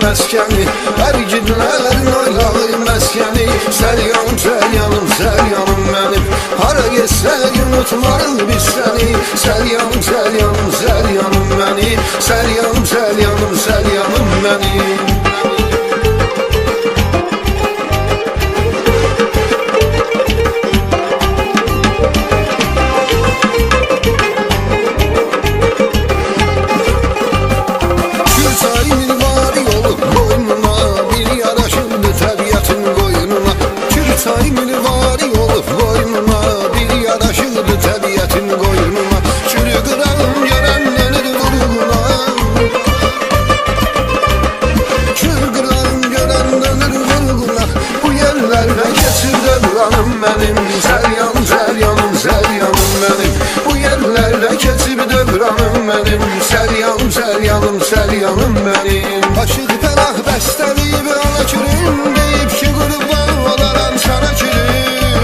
məskəni, ərgidlərin oylağı məskəni. Səlyanım, səlyanım, səlyanım mənim, hara getsək unutmarıq biz səni. Səlyanım, səlyanım, səlyanım məni, səlyanım, səlyanım, səlyanım mənim. Mənim səlyanım, səlyanım, səlyanım mənim, bu yerlərdə keçib dövranım mənim. Səlyanım, səlyanım, səlyanım mənim. Aşıq Pənah bəstəliyib ana kirim, deyib ki qurban olaram sana kirim.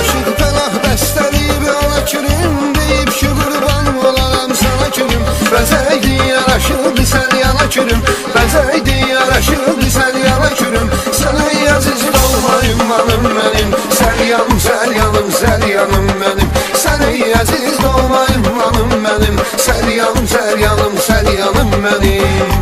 Aşıq Pənah bəstəliyib ana kirim, deyib ki qurban olaram sana kirim. Bəzəkdi yaraşıldı sən yana kirim, bəzəkdi yaraşıldı sən yana kirim. Sənə əziz olmayım manım mənim, səlyanım, səlyanım, səlyanım mənim. Sənə əziz olmayım manım mənim, səlyanım, səlyanım, səlyanım mənim.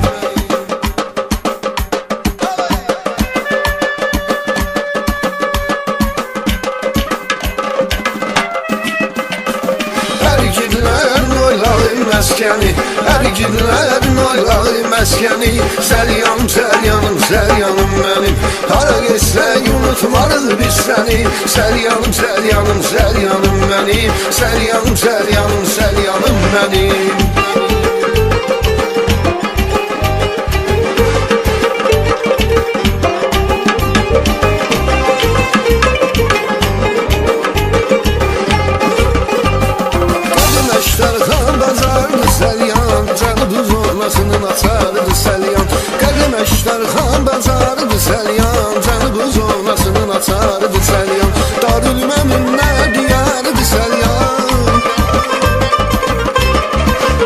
Məskəni, ərgidlərin oylağı məskəni. Səlyanım, səlyanım, səlyanım mənim, hara getsək unutmarıq biz səni. Səlyanım, səlyanım, səlyanım mənim, səlyanım, səlyanım, səlyanım mənim. Səlyan, canı zorlasının açardı səlyan. Qədim Əşdərxan bazarıdı səlyan, canı zorlasının açardı səlyan. Darülməminlər diyarıdı səlyan,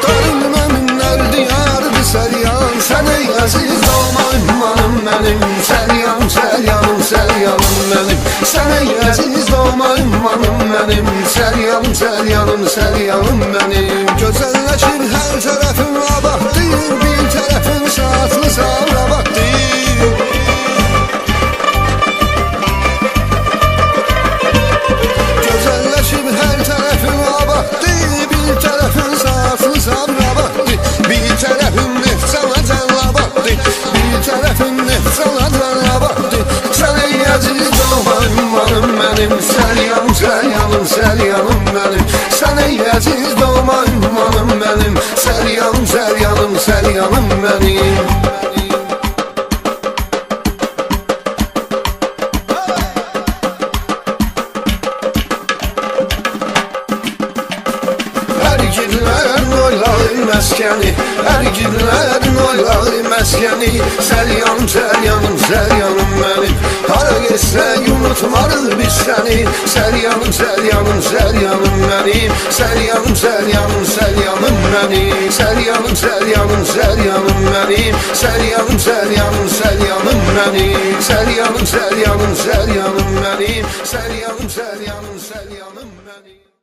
darülməminlər diyarıdı səlyan. Sənə əziz olmayım manım mənim, səlyan, səlyanım, səlyanım mənim. Sənə əziz olmayım manım mənim, səlyanım, səlyanım, səlyanım mənim. Gözəlləşir hər tərəfin abaddır, bir tərəfin saatlı savrabatdır. Gözəlləşir hər tərəfin abaddır, bir tərəfin saatlı savrabatdır. Bir tərəfin nefsana cəllabatdır, bir tərəfin nefsana cəllabatdır. Sənə əziz olmayım manım mənim, səlyanım, səlyanım, səlyanım mənim. Sənə əziz olmayım manım mənim, səlyanım, səlyanım, səlyanım mənim. Ərgidlərin oylağı məskəni, ərgidlərin oylağı məskəni. Səlyanım, səlyanım, səlyanım mənim, hara getsək unutmarıq biz səni. Səlyanım, səlyanım, səlyanım mənim, səlyanım, səlyanım, səlyanım mənim. Səlyanım, səlyanım, səlyanım mənim, səlyanım, səlyanım, səlyanım mənim. Səlyanım, səlyanım, səlyanım mənim, səlyanım, səlyanım, səlyanım mənim.